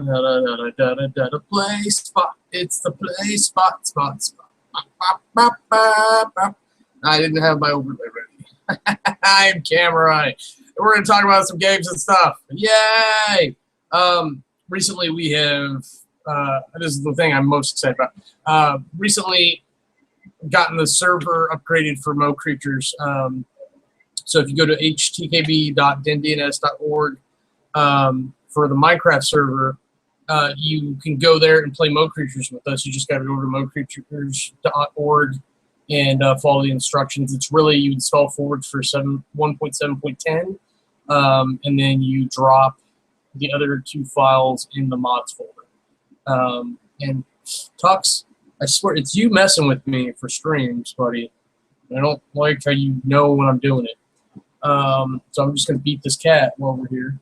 The play spot. It's the play spot. I didn't have my overlay ready. I'm Kamurai. We're going to talk about some games and stuff. Yay! Recently we have, this is the thing I'm most excited about. Recently gotten the server upgraded for Mo Creatures. So if you go to htkb.dndns.org for the Minecraft server, you can go there and play Mo Creatures with us. You just got to go to mocreatures.org and follow the instructions. It's really, you install forward for 1.7.10, and then you drop the other two files in the mods folder. And Tux, I swear, it's you messing with me for streams, buddy. I don't like how you know when I'm doing it. So I'm just going to beat this cat while we're here.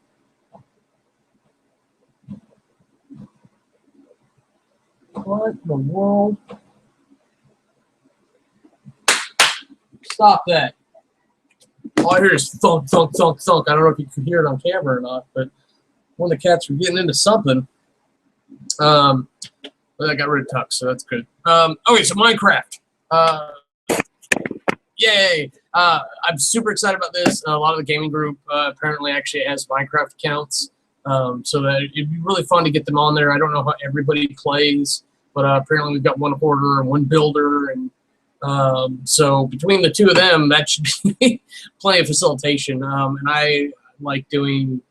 What in the world? Stop that. All I hear is thunk, thunk, thunk, thunk. I don't know if you can hear it on camera or not, but one of the cats were getting into something. But I got rid of Tux, so that's good. Okay, so Minecraft. Yay! I'm super excited about this. A lot of the gaming group apparently actually has Minecraft accounts, so that it'd be really fun to get them on there. I don't know how everybody plays, but apparently we've got one hoarder and one builder, and so between the two of them, that should be plenty of facilitation. And I like doing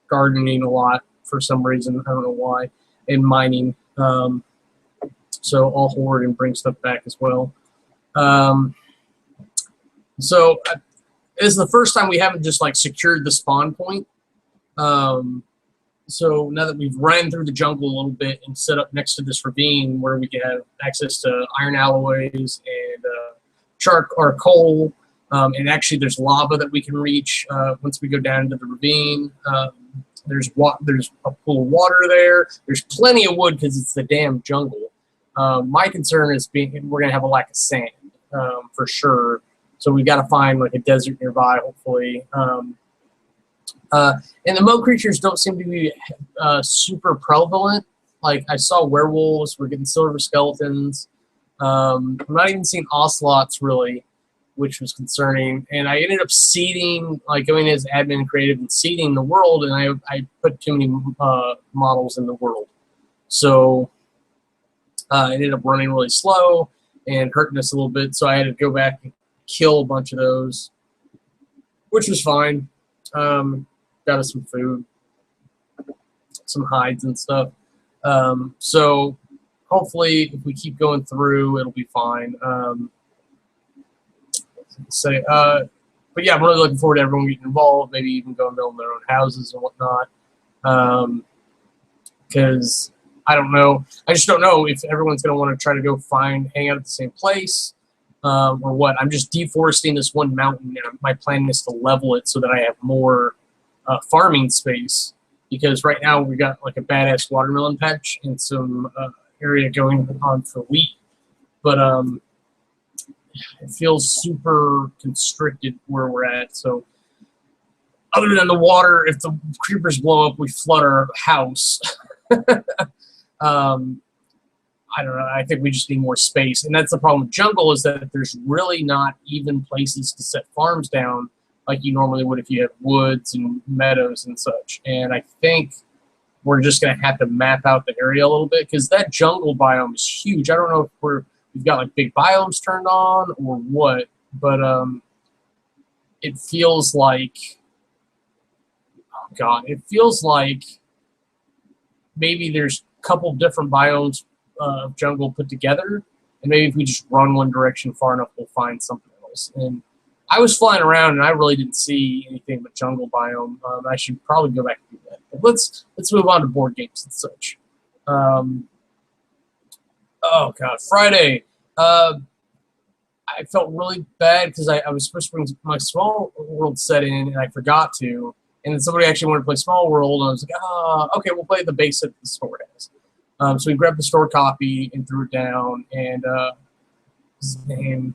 gardening a lot for some reason. I don't know why, and mining. So I'll hoard and bring stuff back as well. So this is the first time we haven't just like secured the spawn point. So now that we've ran through the jungle a little bit and set up next to this ravine where we can have access to iron alloys and charcoal or coal, and actually there's lava that we can reach once we go down into the ravine. There's a pool of water there. There's plenty of wood because it's the damn jungle. My concern is we're gonna have a lack of sand for sure. So we got to find like a desert nearby, hopefully. And the Mo creatures don't seem to be super prevalent. Like I saw werewolves, we're getting silver skeletons. I'm not even seeing ocelots really, which was concerning. And I ended up seeding, like going as admin creative and seeding the world, and I put too many models in the world. So it ended up running really slow and hurting us a little bit. So I had to go back and kill a bunch of those, which was fine. Got us some food, some hides and stuff. So hopefully if we keep going through, it'll be fine. But yeah, I'm really looking forward to everyone getting involved, maybe even going building their own houses and whatnot. Because I don't know, I just don't know if everyone's going to want to try to go hang out at the same place. Or what. I'm just deforesting this one mountain, and my plan is to level it so that I have more farming space, because right now we got like a badass watermelon patch and some area going on for wheat, but it feels super constricted where we're at. So other than the water, if the creepers blow up, we flood our house. I don't know. I think we just need more space. And that's the problem with jungle, is that there's really not even places to set farms down like you normally would if you have woods and meadows and such. And I think we're just going to have to map out the area a little bit, because that jungle biome is huge. I don't know if we've got like big biomes turned on or what, but it feels like, oh God, it feels like maybe there's a couple different biomes of jungle put together, and maybe if we just run one direction far enough, we'll find something else. And I was flying around and I really didn't see anything but jungle biome. I should probably go back and do that. But let's move on to board games and such. Oh God, Friday. I felt really bad because I was supposed to bring my Small World set in and I forgot to. And then somebody actually wanted to play Small World, and I was like, okay, we'll play the base that the store has. So we grabbed the store copy and threw it down, and his name,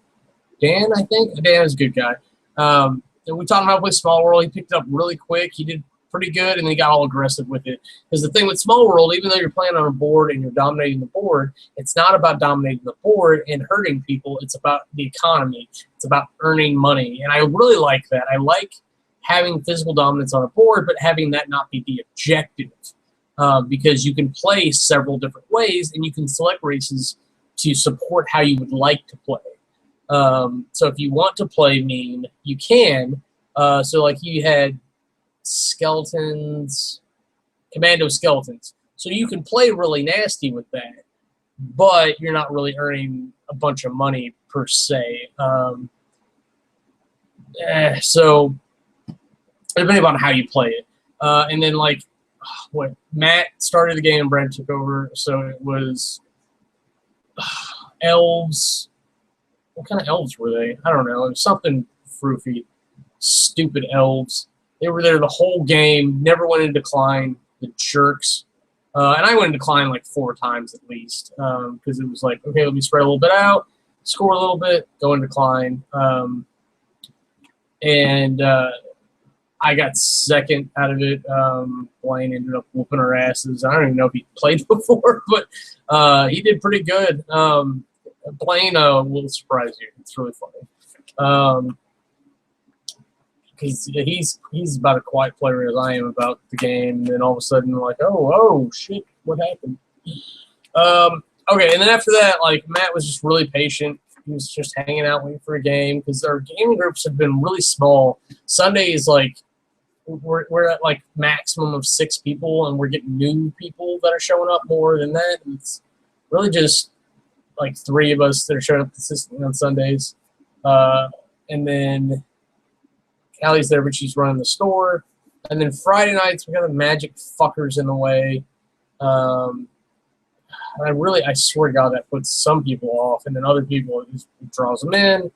Dan, I think? Dan is a good guy. And we taught him how to play Small World. He picked it up really quick. He did pretty good, and then he got all aggressive with it. Because the thing with Small World, even though you're playing on a board and you're dominating the board, it's not about dominating the board and hurting people. It's about the economy. It's about earning money, and I really like that. I like having physical dominance on a board, but having that not be the objective, because you can play several different ways, and you can select races to support how you would like to play. So if you want to play mean, you can. So like you had skeletons, commando skeletons. So you can play really nasty with that, but you're not really earning a bunch of money per se. So depending on how you play it. And then like what Matt started the game and Brent took over, so it was elves. What kind of elves were they? I don't know. It was something froofy. Stupid elves. They were there the whole game, never went in decline, the jerks. And I went in decline like 4 times at least, because it was like, okay, let me spread a little bit out, score a little bit, go in decline. And I got second out of it. Blaine ended up whooping our asses. I don't even know if he played before, but he did pretty good. Blaine will surprise you. It's really funny. Because he's about a quiet player as I am about the game, and then all of a sudden, like, oh, shit, what happened? Okay, and then after that, like, Matt was just really patient. He was just hanging out waiting for a game, because our gaming groups have been really small. Sunday is, like, we're at, like, maximum of 6 people, and we're getting new people that are showing up more than that. And it's really just like 3 of us that are showing up consistently on Sundays. And then Callie's there, but she's running the store. And then Friday nights, we got the magic fuckers in the way. And I swear to God, that puts some people off, and then other people, it just draws them in.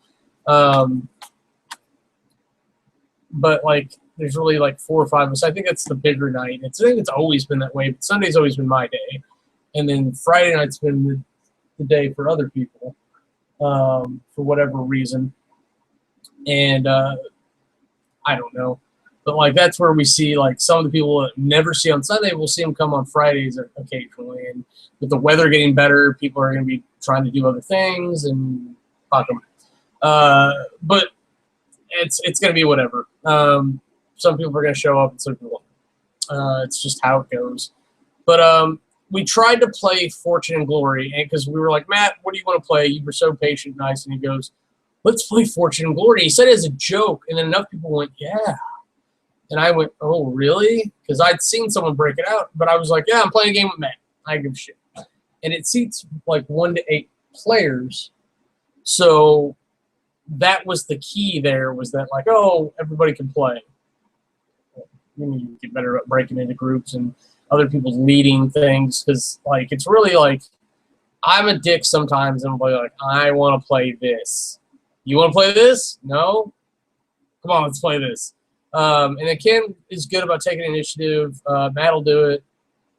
But, like, there's really, like, 4 or 5 of us. I think that's the bigger night. I think it's always been that way, but Sunday's always been my day. And then Friday night's been the day for other people, for whatever reason. And I don't know. But, like, that's where we see, like, some of the people that never see on Sunday, we'll see them come on Fridays occasionally. And with the weather getting better, people are going to be trying to do other things, and fuck them. But it's going to be whatever. Some people are going to show up and some people won't. It's just how it goes. But we tried to play Fortune and Glory, and because we were like, Matt, what do you want to play? You were so patient and nice. And he goes, let's play Fortune and Glory. He said it as a joke, and then enough people went, yeah. And I went, oh, really? Because I'd seen someone break it out, but I was like, yeah, I'm playing a game with Matt. I give a shit. And it seats like 1 to 8 players. So that was the key there, was that like, oh, everybody can play. You get better at breaking into groups and other people leading things, because like it's really like I'm a dick sometimes, and I'm like, I want to play this. You want to play this? No? Come on, let's play this. And then Ken is good about taking initiative. Matt will do it.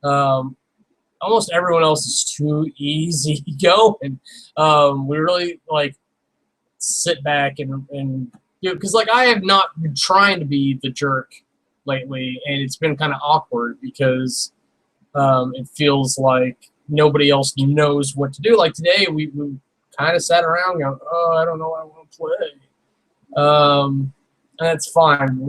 Almost everyone else is too easy going. We really like sit back and do it, because like I have not been trying to be the jerk lately, and it's been kind of awkward because it feels like nobody else knows what to do. Like today, we kind of sat around going, oh, I don't know what I want to play. And that's fine.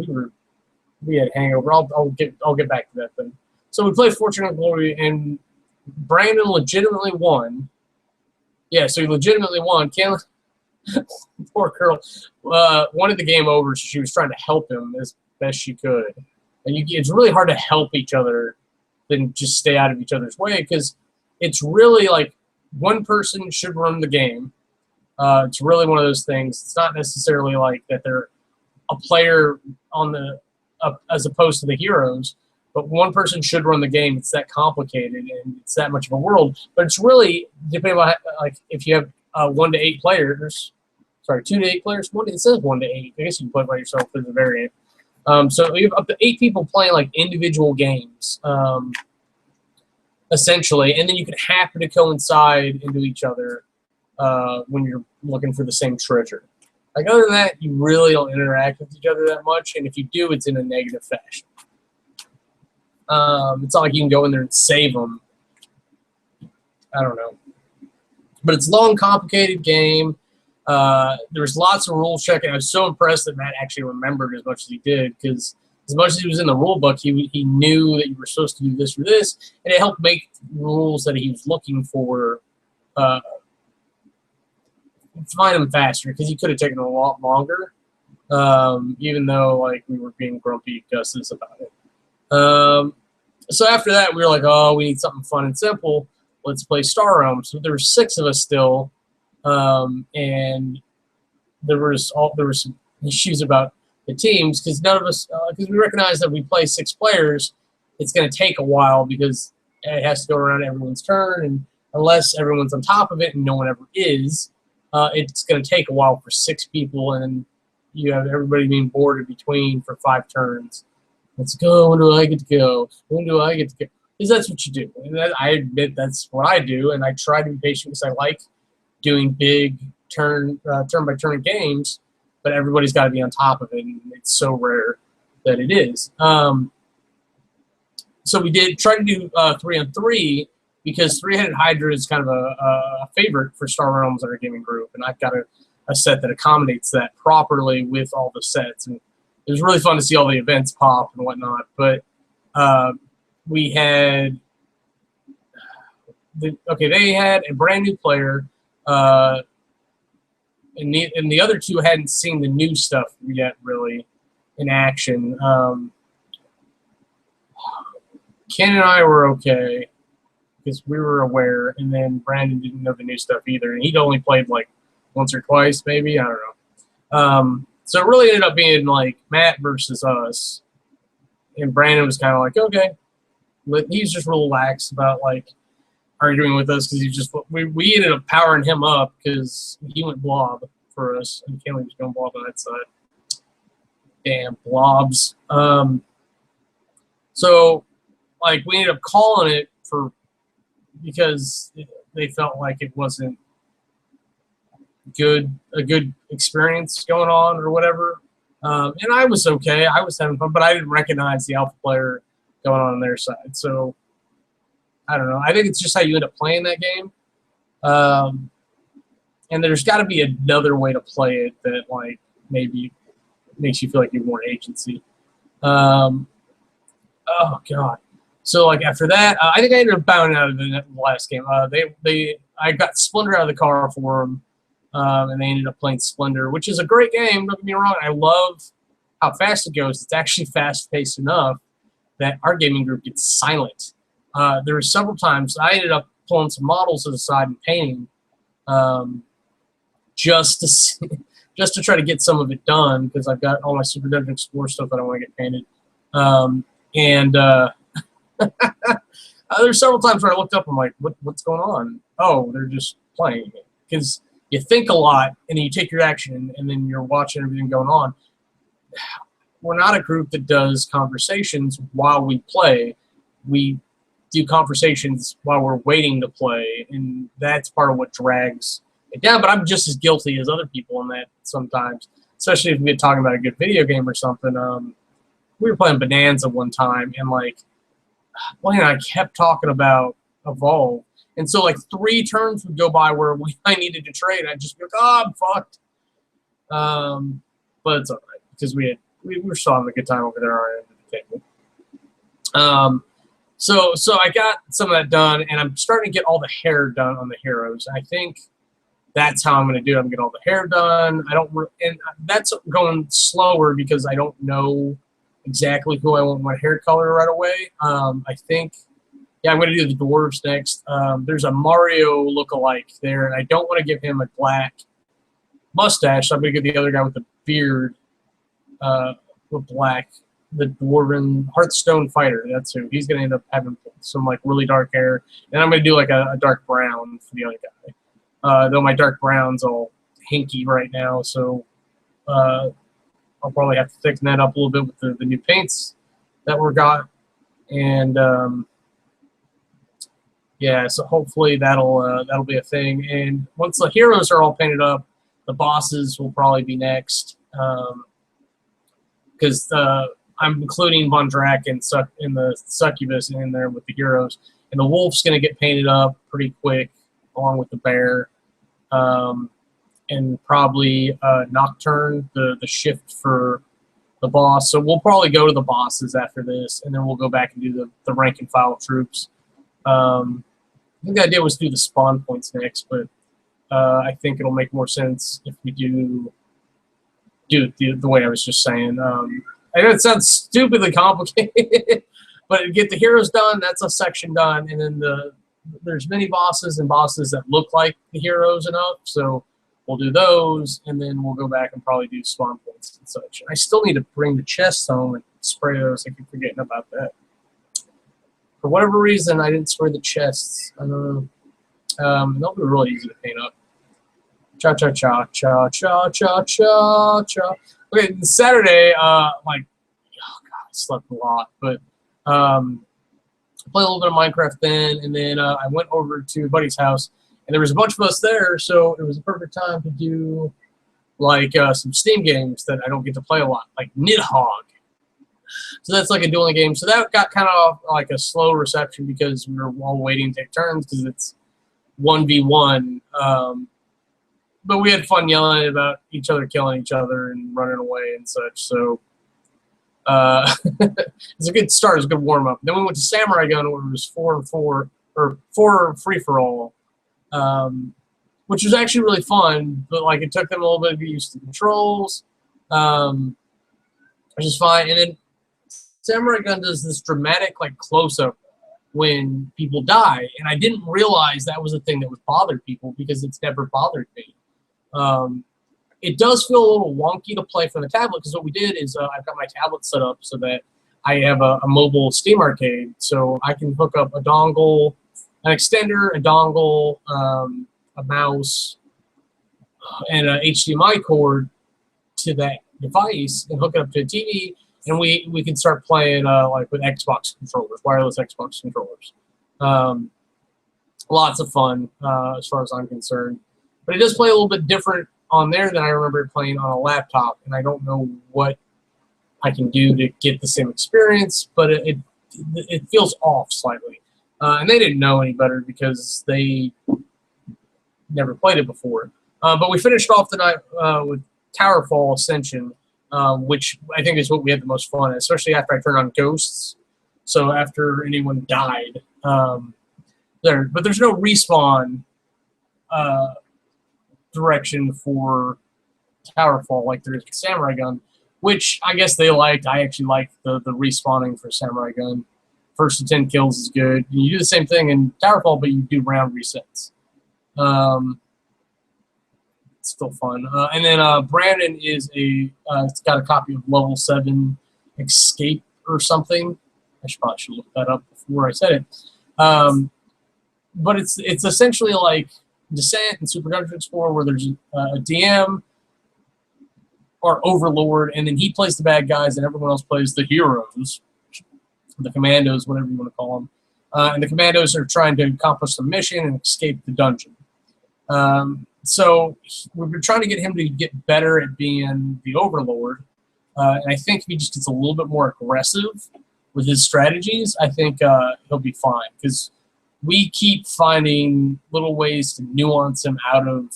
We had hangover. I'll get back to that thing. So we played Fortune and Glory, and Brandon legitimately won. Yeah, so he legitimately won. Caitlin, poor girl, wanted the game over, so she was trying to help him as best she could. And it's really hard to help each other than just stay out of each other's way, because it's really like one person should run the game. It's really one of those things. It's not necessarily like that they're a player on the as opposed to the heroes, but one person should run the game. It's that complicated, and it's that much of a world. But it's really depending on like if you have 1 to 8 players. Sorry, 2 to 8 players. It says 1 to 8. I guess you can play by yourself. There's a variant. So you have up to 8 people playing like individual games, essentially, and then you can happen to coincide into each other when you're looking for the same treasure. Like other than that, you really don't interact with each other that much, and if you do, it's in a negative fashion. It's not like you can go in there and save them. I don't know. But it's a long, complicated game. There's lots of rule checking. I was so impressed that Matt actually remembered as much as he did, because as much as he was in the rule book, he knew that you were supposed to do this or this, and it helped make rules that he was looking for find them faster, because he could have taken a lot longer, even though like we were being grumpy Gus's about it. So after that, we were like, oh, we need something fun and simple. Let's play Star Realm. So there were 6 of us still, and there was some issues about the teams, because none of us, because we recognize that we play 6 players, it's going to take a while because it has to go around everyone's turn, and unless everyone's on top of it and no one ever is, it's going to take a while for 6 people, and you have everybody being bored in between for 5 turns. Let's go. When do I get to go? When do I get to go? Because that's what you do. And I admit that's what I do, and I try to be patient because I like doing big turn-by-turn games, but everybody's got to be on top of it, and it's so rare that it is. So we did try to do 3-on-3, because 3-Headed Hydra is kind of a favorite for Star Realms in our gaming group, and I've got a set that accommodates that properly with all the sets. And it was really fun to see all the events pop and whatnot. But we had they had a brand new player, and the other 2 hadn't seen the new stuff yet really in action. Ken and I were okay, because we were aware, and then Brandon didn't know the new stuff either, and he'd only played like once or twice, maybe, I don't know. So it really ended up being like Matt versus us, and Brandon was kind of like, okay, he was just real lax about like arguing with us, because we ended up powering him up because he went blob for us, and Kelly was going blob on that side. Damn blobs. So like we ended up calling it because they felt like it wasn't a good experience going on or whatever. And I was okay. I was having fun, but I didn't recognize the alpha player going on their side. So I don't know. I think it's just how you end up playing that game. And there's got to be another way to play it that like maybe makes you feel like you have more agency. Oh God. So like after that, I think I ended up bowing out of the last game. I got Splendor out of the car for them, and they ended up playing Splendor, which is a great game. Don't get me wrong. I love how fast it goes. It's actually fast-paced enough that our gaming group gets silent. There were several times I ended up pulling some models to the side and painting, just to try to get some of it done, because I've got all my Super Dungeon Explorer stuff that I want to get painted. There's several times where I looked up, I'm like, what's going on? Oh, they're just playing it. Because you think a lot, and then you take your action, and then you're watching everything going on. We're not a group that does conversations while we play. We do conversations while we're waiting to play, and that's part of what drags it down. But I'm just as guilty as other people in that sometimes, especially if we're talking about a good video game or something. We were playing Bonanza one time, and like, Blaine and I kept talking about Evolve, and so like 3 turns would go by where I needed to trade. I'd just be like, oh, I'm fucked. But it's all right, because we were still having a good time over there on our end of the table. So I got some of that done, and I'm starting to get all the hair done on the heroes. I think that's how I'm going to do it. I'm going to get all the hair done. And that's going slower because I don't know exactly who I want my hair color right away. I think, yeah, I'm going to do the dwarves next. There's a Mario look-alike there, and I don't want to give him a black mustache, so I'm going to give the other guy with the beard with black, the dwarven Hearthstone fighter. That's who. He's going to end up having some like really dark hair, and I'm going to do like a dark brown for the other guy. Though my dark brown's all hinky right now, so I'll probably have to thicken that up a little bit with the new paints that we got. And yeah, so hopefully that'll be a thing. And once the heroes are all painted up, the bosses will probably be next. Because I'm including Von Drac and the Succubus in there with the heroes. And the wolf's going to get painted up pretty quick, along with the bear. And probably Nocturne, the shift for the boss. So we'll probably go to the bosses after this, and then we'll go back and do the rank and file troops. I think the idea was to do the spawn points next, but I think it'll make more sense if we do it the way I was just saying. I know it sounds stupidly complicated, but get the heroes done, that's a section done, and then there's mini bosses and bosses that look like the heroes enough, so we'll do those, and then we'll go back and probably do spawn points and such. I still need to bring the chests home and spray those. I keep forgetting about that. For whatever reason, I didn't spray the chests. I don't know. They'll be really easy to paint up. Cha cha cha cha cha cha cha cha. Okay, Saturday, oh God, I slept a lot, but I played a little bit of Minecraft then, and then I went over to a buddy's house, and there was a bunch of us there, so it was a perfect time to do like some Steam games that I don't get to play a lot, like Nidhogg. So that's like a dueling game. So that got kind of like a slow reception because we were all waiting to take turns because it's 1v1. But we had fun yelling about each other killing each other and running away and such. So it's a good start. It's a good warm up. Then we went to Samurai Gun, where it was 4-4 or 4 free for all, which was actually really fun. But like it took them a little bit to get used to the controls, which is fine. And then Samurai Gun does this dramatic like close up when people die, and I didn't realize that was a thing that would bother people because it's never bothered me. It does feel a little wonky to play from the tablet because what we did is I've got my tablet set up so that I have a mobile Steam arcade, so I can hook up a dongle, an extender, a dongle, a mouse, and an HDMI cord to that device and hook it up to a TV, and we can start playing like with Xbox controllers, wireless Xbox controllers. Lots of fun as far as I'm concerned. But it does play a little bit different on there than I remember playing on a laptop, and I don't know what I can do to get the same experience, but it feels off slightly. And they didn't know any better because they never played it before. But we finished off the night with Towerfall Ascension, which I think is what we had the most fun, especially after I turned on Ghosts. So after anyone died, but there's no respawn direction for Towerfall like there is with Samurai Gun, which I guess they liked. I actually liked the respawning for Samurai Gun. First to 10 kills is good. You do the same thing in Towerfall, but you do round resets. It's still fun. And then Brandon is it's got a copy of Level 7 Escape or something. I should look that up before I said it. But it's essentially like Descent and Super Dungeon Explorer, where there's a DM or Overlord, and then he plays the bad guys, and everyone else plays the heroes, the commandos, whatever you want to call them. And the commandos are trying to accomplish the mission and escape the dungeon. So we've been trying to get him to get better at being the Overlord, and I think if he just gets a little bit more aggressive with his strategies, I think he'll be fine, because we keep finding little ways to nuance him out of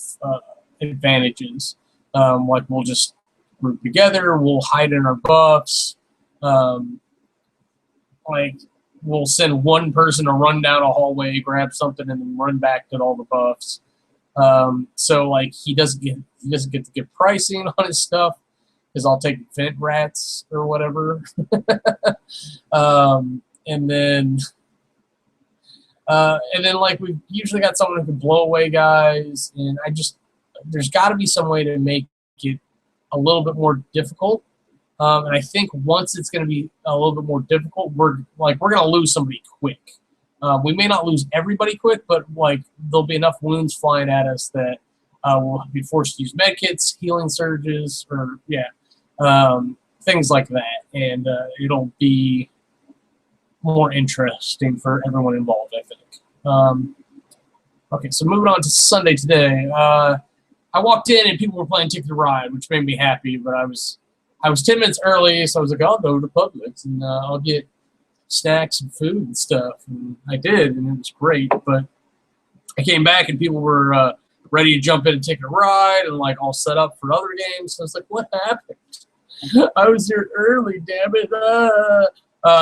advantages. Like we'll just group together, we'll hide in our buffs, like we'll send one person to run down a hallway, grab something, and then run back to all the buffs. So like he doesn't get to get pricing on his stuff, because I'll take vent rats or whatever. And then like we've usually got someone who can blow away guys, and there's got to be some way to make it a little bit more difficult. And I think once it's going to be a little bit more difficult, we're going to lose somebody quick. We may not lose everybody quick, but like there'll be enough wounds flying at us that we'll be forced to use medkits, healing surges, or things like that, and it'll be more interesting for everyone involved, I think. Okay, so moving on to Sunday today. I walked in and people were playing Ticket to Ride, which made me happy, but I was I was 10 minutes early, so I was like, I'll go to Publix and I'll get snacks and food and stuff. And I did, and it was great. But I came back and people were ready to jump in and take a ride and like all set up for other games. So I was like, what happened? I was here early, damn it.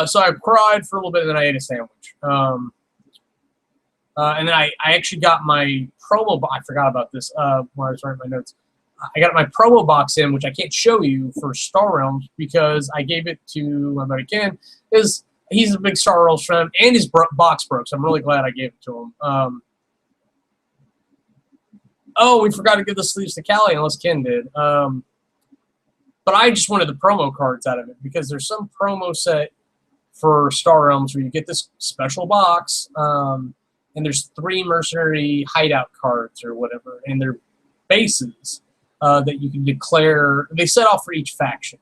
So I cried for a little bit, and then I ate a sandwich. And then I actually got my promo box. I forgot about this when I was writing my notes. I got my promo box in, which I can't show you, for Star Realms because I gave it to my buddy Ken. He's a big Star Realms fan, and his box broke, so I'm really glad I gave it to him. Oh, we forgot to give the sleeves to Callie, unless Ken did. But I just wanted the promo cards out of it because there's some promo set for Star Realms where you get this special box, and there's 3 mercenary hideout cards or whatever, and they're bases that you can declare. They set off for each faction,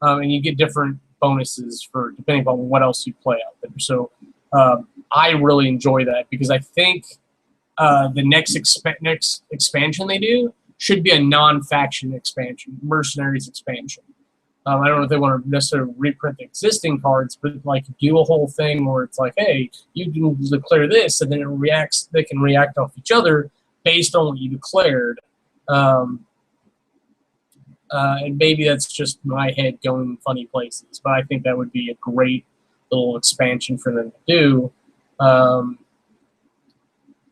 and you get different bonuses for depending on what else you play out there. So I really enjoy that because I think the next expansion they do should be a non-faction expansion, mercenaries expansion. I don't know if they want to necessarily reprint the existing cards, but like do a whole thing where it's like, hey, you can declare this, and then it reacts. They can react off each other based on what you declared. And maybe that's just my head going funny places, but I think that would be a great little expansion for them to do. And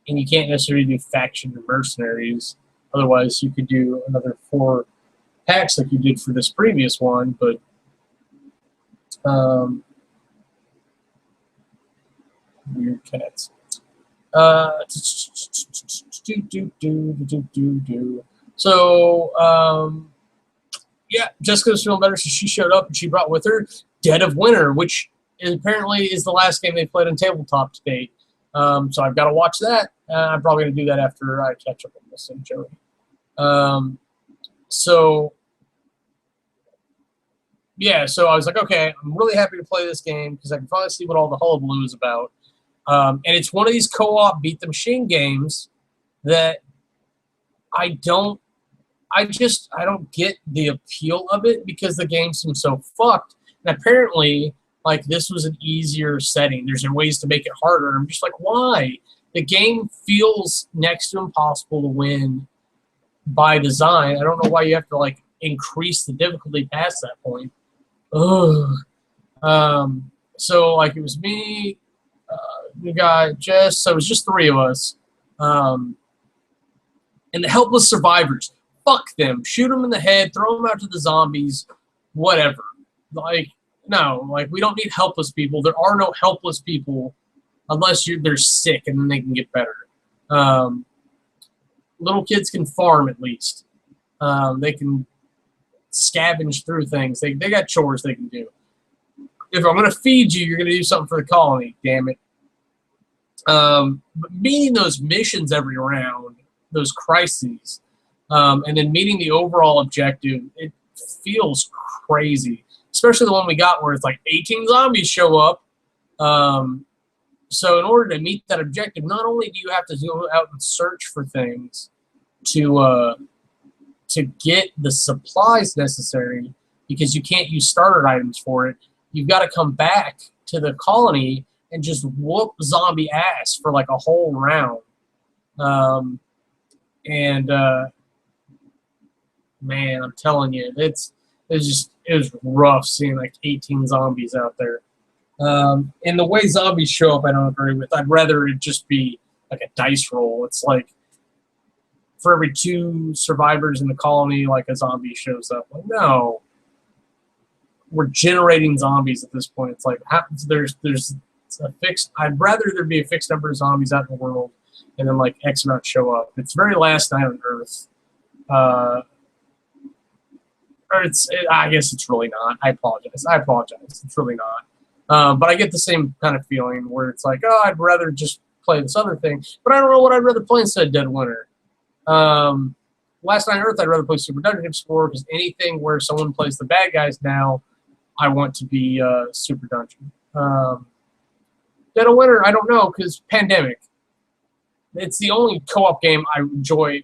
you can't necessarily do faction or mercenaries. Otherwise, you could do another 4 packs like you did for this previous one, but weird cats. So, yeah, Jessica was feeling better, so she showed up and she brought with her Dead of Winter, which apparently is the last game they played on tabletop to date. So I've got to watch that. I'm probably going to do that after I catch up on this and Joey. So, yeah, so I was like, okay, I'm really happy to play this game because I can finally see what all the hullabaloo is about. And it's one of these co-op beat the machine games that I don't get the appeal of it because the game seems so fucked. And apparently, like, this was an easier setting. There's ways to make it harder. I'm just like, why? The game feels next to impossible to win by design. I don't know why you have to, like, increase the difficulty past that point. Ugh. So, like, it was me, the guy, Jess, so it was just 3 of us. And the helpless survivors. Fuck them. Shoot them in the head, throw them out to the zombies, whatever. Like, no, like, we don't need helpless people. There are no helpless people unless they're sick and then they can get better. Little kids can farm at least. They can scavenge through things. They got chores they can do. If I'm going to feed you, you're going to do something for the colony, damn it. But meeting those missions every round, those crises, and then meeting the overall objective, it feels crazy. Especially the one we got where it's like 18 zombies show up. So in order to meet that objective, not only do you have to go out and search for things to get the supplies necessary, because you can't use starter items for it, you've got to come back to the colony and just whoop zombie ass for like a whole round. Man, I'm telling you, it was rough seeing like 18 zombies out there. And the way zombies show up, I don't agree with. I'd rather it just be like a dice roll. It's like for every 2 survivors in the colony, like a zombie shows up. Like, no, we're generating zombies at this point. It's like there's a fixed. I'd rather there be a fixed number of zombies out in the world, and then like X amount show up. It's very Last Night on Earth. I guess it's really not. I apologize. It's really not. But I get the same kind of feeling where it's like, oh, I'd rather just play this other thing. But I don't know what I'd rather play instead of Dead Winter. Last Night on Earth, I'd rather play Super Dungeon Explorer because anything where someone plays the bad guys now, I want to be Super Dungeon. Dead of Winter, I don't know because pandemic. It's the only co-op game I've enjoyed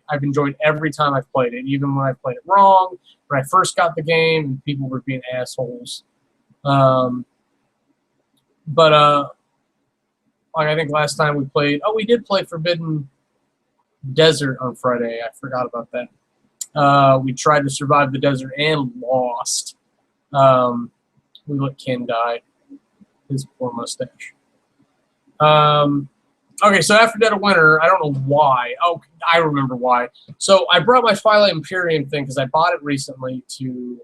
every time I've played it, even when I played it wrong. When I first got the game, and people were being assholes. Um, but like I think last time we played, we did play Forbidden Desert on Friday. I forgot about that. We tried to survive the desert and lost. We let Ken die. His poor mustache. Okay, so after Dead of Winter, I don't know why. Oh, I remember why. So I brought my Twilight Imperium thing because I bought it recently to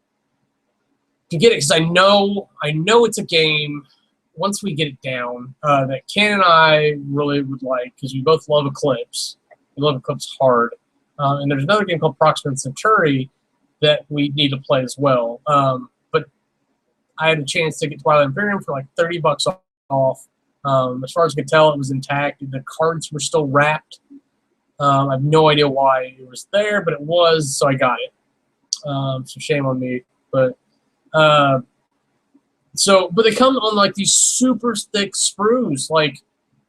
get it because I know it's a game. Once we get it down, that Ken and I really would like because we both love Eclipse. We love Eclipse hard, and there's another game called Proxima Centauri that we need to play as well. But I had a chance to get Twilight Imperium for like $30 off. As far as I could tell, it was intact. The cards were still wrapped. I have no idea why it was there, but it was, so I got it. So shame on me. But but they come on like these super thick sprues. Like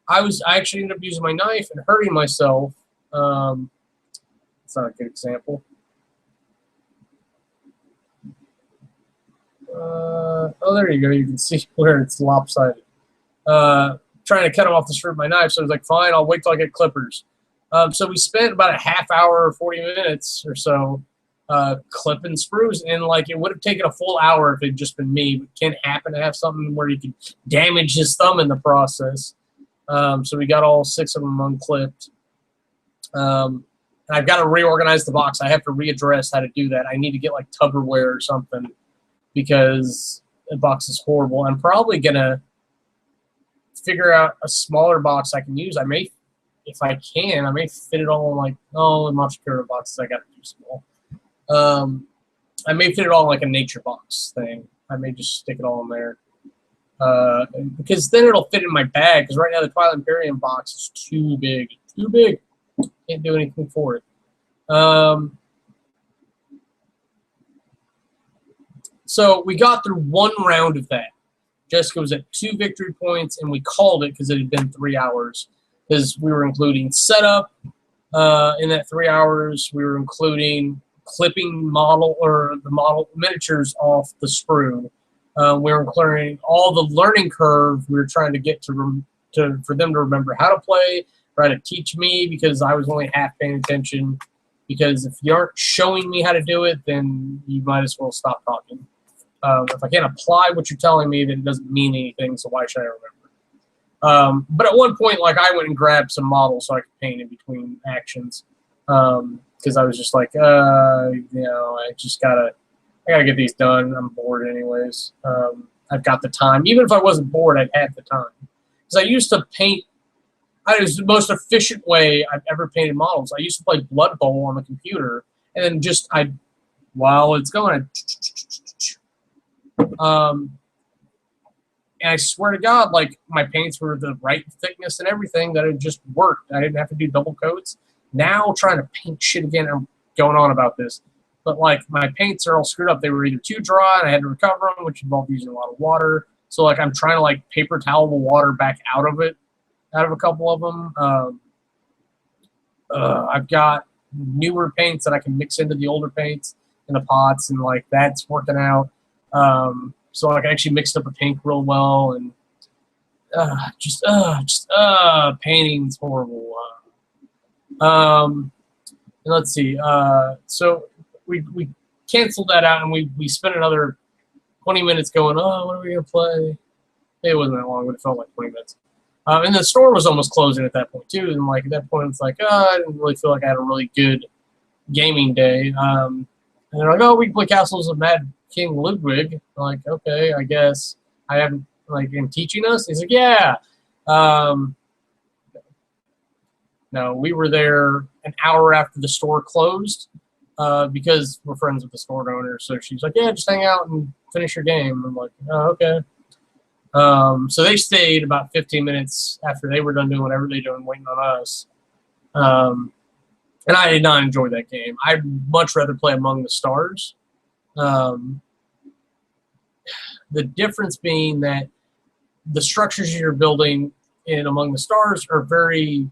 I actually ended up using my knife and hurting myself. It's not a good example. There you go. You can see where it's lopsided. Trying to cut them off the strip of my knife, so I was like, fine, I'll wait till I get clippers. So we spent about a half hour, 40 minutes or so clipping sprues, and like it would have taken a full hour if it had just been me, but Ken happened to have something where he could damage his thumb in the process. So we got all 6 of them unclipped. And I've got to reorganize the box. I have to readdress how to do that. I need to get like Tupperware or something because the box is horrible. I'm probably going to figure out a smaller box I can use. I may, if I can, I may fit it all in like, in Monte boxes I got to do small. I may fit it all in like a nature box thing. I may just stick it all in there. Because then it'll fit in my bag, because right now the Twilight Imperium box is too big. Too big. Can't do anything for it. So we got through one round of that. Jessica was at 2 victory points, and we called it because it had been 3 hours. Because we were including setup in that 3 hours. We were including clipping the model miniatures off the sprue. We were including all the learning curve. We were trying to get for them to remember how to play, try to teach me because I was only half paying attention. Because if you aren't showing me how to do it, then you might as well stop talking. If I can't apply what you're telling me, then it doesn't mean anything, so why should I remember? But at one point, like, I went and grabbed some models so I could paint in between actions. Because I was just like, I gotta get these done. I'm bored anyways. I've got the time. Even if I wasn't bored, I'd have the time. Because I used to paint. It was the most efficient way I've ever painted models. I used to play Blood Bowl on the computer, and then just while it's going, and I swear to God, like, my paints were the right thickness and everything, that it just worked. I didn't have to do double coats. Now, trying to paint shit again, I'm going on about this. But, like, my paints are all screwed up. They were either too dry, and I had to recover them, which involved using a lot of water. So, like, I'm trying to, like, paper towel the water back out of a couple of them. I've got newer paints that I can mix into the older paints in the pots, and, like, that's working out. So like, I actually mixed up a pink real well, and painting's horrible. And let's see. So we canceled that out, and we spent another 20 minutes going, what are we gonna play? It wasn't that long, but it felt like 20 minutes. And the store was almost closing at that point too. And like at that point, it's like, I didn't really feel like I had a really good gaming day. And they're like, we can play Castles of Mad King Ludwig. I'm like, okay, I guess. I haven't, like, him teaching us? He's like, yeah. No, we were there an hour after the store closed because we're friends with the store owner. So she's like, yeah, just hang out and finish your game. I'm like, oh, okay. So they stayed about 15 minutes after they were done doing whatever they're doing, waiting on us. And I did not enjoy that game. I'd much rather play Among the Stars. The difference being that the structures you're building in Among the Stars are very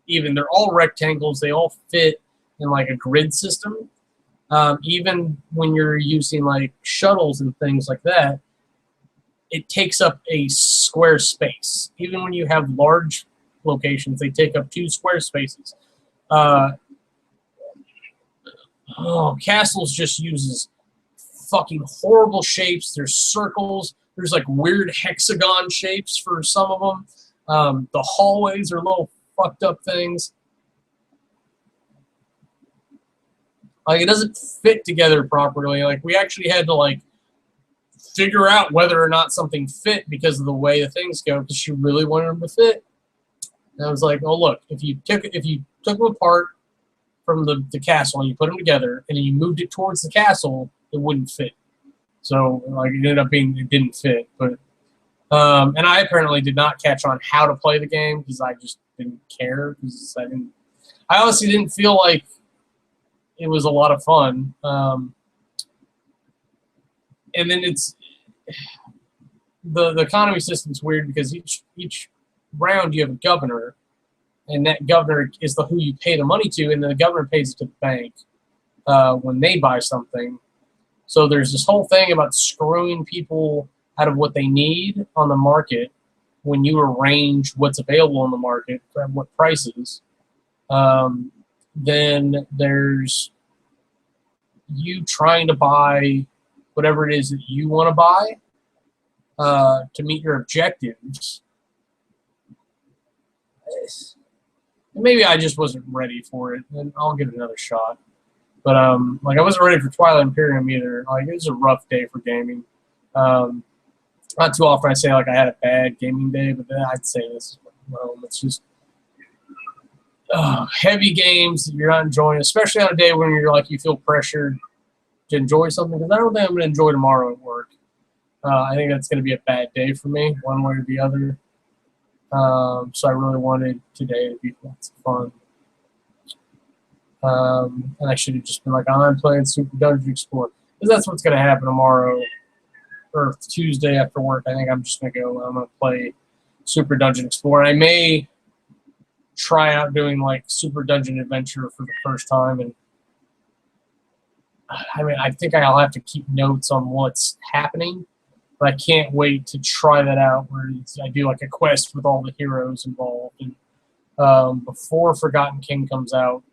even. They're all rectangles. They all fit in like a grid system. Even when you're using like shuttles and things like that, it takes up a square space. Even when you have large locations, they take up 2 square spaces. Castles just uses fucking horrible shapes. There's circles. There's like weird hexagon shapes for some of them. The hallways are little fucked up things. Like, it doesn't fit together properly. Like, we actually had to like figure out whether or not something fit because of the way the things go, because she really wanted them to fit. And I was like, oh look, if you took them apart from the castle and you put them together and then you moved it towards the castle, it wouldn't fit. So like, it ended up being, it didn't fit. But and I apparently did not catch on how to play the game because I just didn't care, because I honestly didn't feel like it was a lot of fun. And then it's the economy system's weird because each round you have a governor, and that governor is who you pay the money to, and then the governor pays it to the bank when they buy something. So there's this whole thing about screwing people out of what they need on the market when you arrange what's available on the market at what prices. Then there's you trying to buy whatever it is that you want to buy to meet your objectives. Maybe I just wasn't ready for it, and I'll give it another shot. But like, I wasn't ready for Twilight Imperium either. Like, it was a rough day for gaming. Not too often I say like I had a bad gaming day, but then I'd say this. It's just heavy games that you're not enjoying, especially on a day when you're like, you feel pressured to enjoy something. Because I don't think I'm going to enjoy tomorrow at work. I think that's going to be a bad day for me, one way or the other. So I really wanted today to be lots of fun. And I should have just been like, I'm playing Super Dungeon Explorer. Because that's what's going to happen tomorrow, or Tuesday after work. I think I'm just going to go, I'm going to play Super Dungeon Explorer. I may try out doing like Super Dungeon Adventure for the first time. And I mean, I think I'll have to keep notes on what's happening. But I can't wait to try that out, where I do like a quest with all the heroes involved. And before Forgotten King comes out,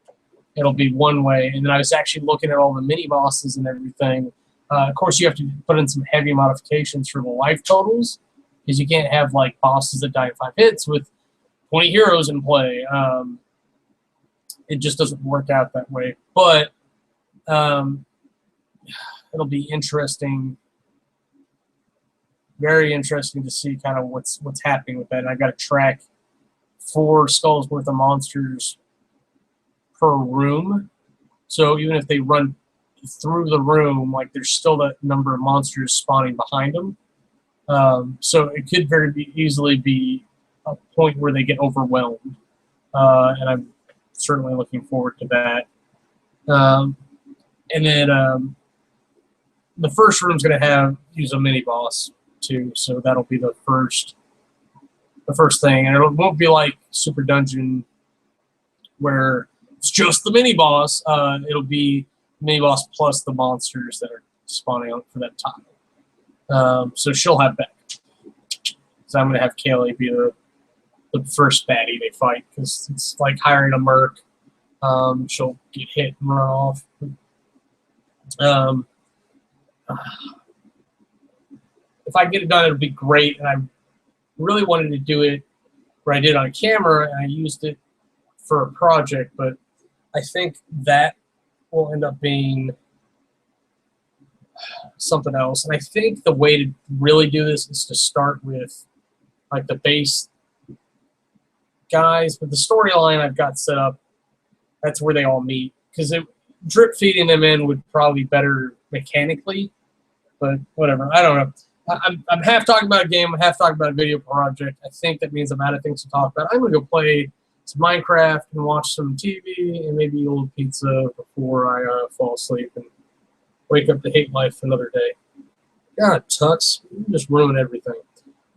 it'll be one way. And then I was actually looking at all the mini bosses and everything. Of course, you have to put in some heavy modifications for the life totals, because you can't have like bosses that die in 5 hits with 20 heroes in play. It just doesn't work out that way. But it'll be interesting. Very interesting to see kind of what's happening with that. And I've got to track 4 skulls worth of monsters per room. So even if they run through the room, like, there's still that number of monsters spawning behind them. So it could very easily be a point where they get overwhelmed. And I'm certainly looking forward to that. And then the first room's going to use a mini boss too, so that'll be the first thing, and it won't be like Super Dungeon where it's just the mini boss. It'll be mini boss plus the monsters that are spawning out for that time. So she'll have that. So I'm going to have Kaylee be the first baddie they fight, because it's like hiring a merc. She'll get hit and run off. If I get it done, it'll be great. And I really wanted to do it where I did on camera, and I used it for a project, but I think that will end up being something else. And I think the way to really do this is to start with like the base guys, but the storyline I've got set up, that's where they all meet, because drip feeding them in would probably be better mechanically, but whatever. I don't know. I'm half talking about a game, I'm half talking about a video project. I think that means I'm out of things to talk about. I'm going to go play some Minecraft and watch some TV and maybe eat a little pizza before I fall asleep and wake up to hate life another day. God, Tux, you just ruin everything.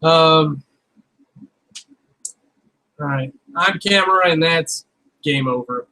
All right, I'm Kamurai, and that's game over.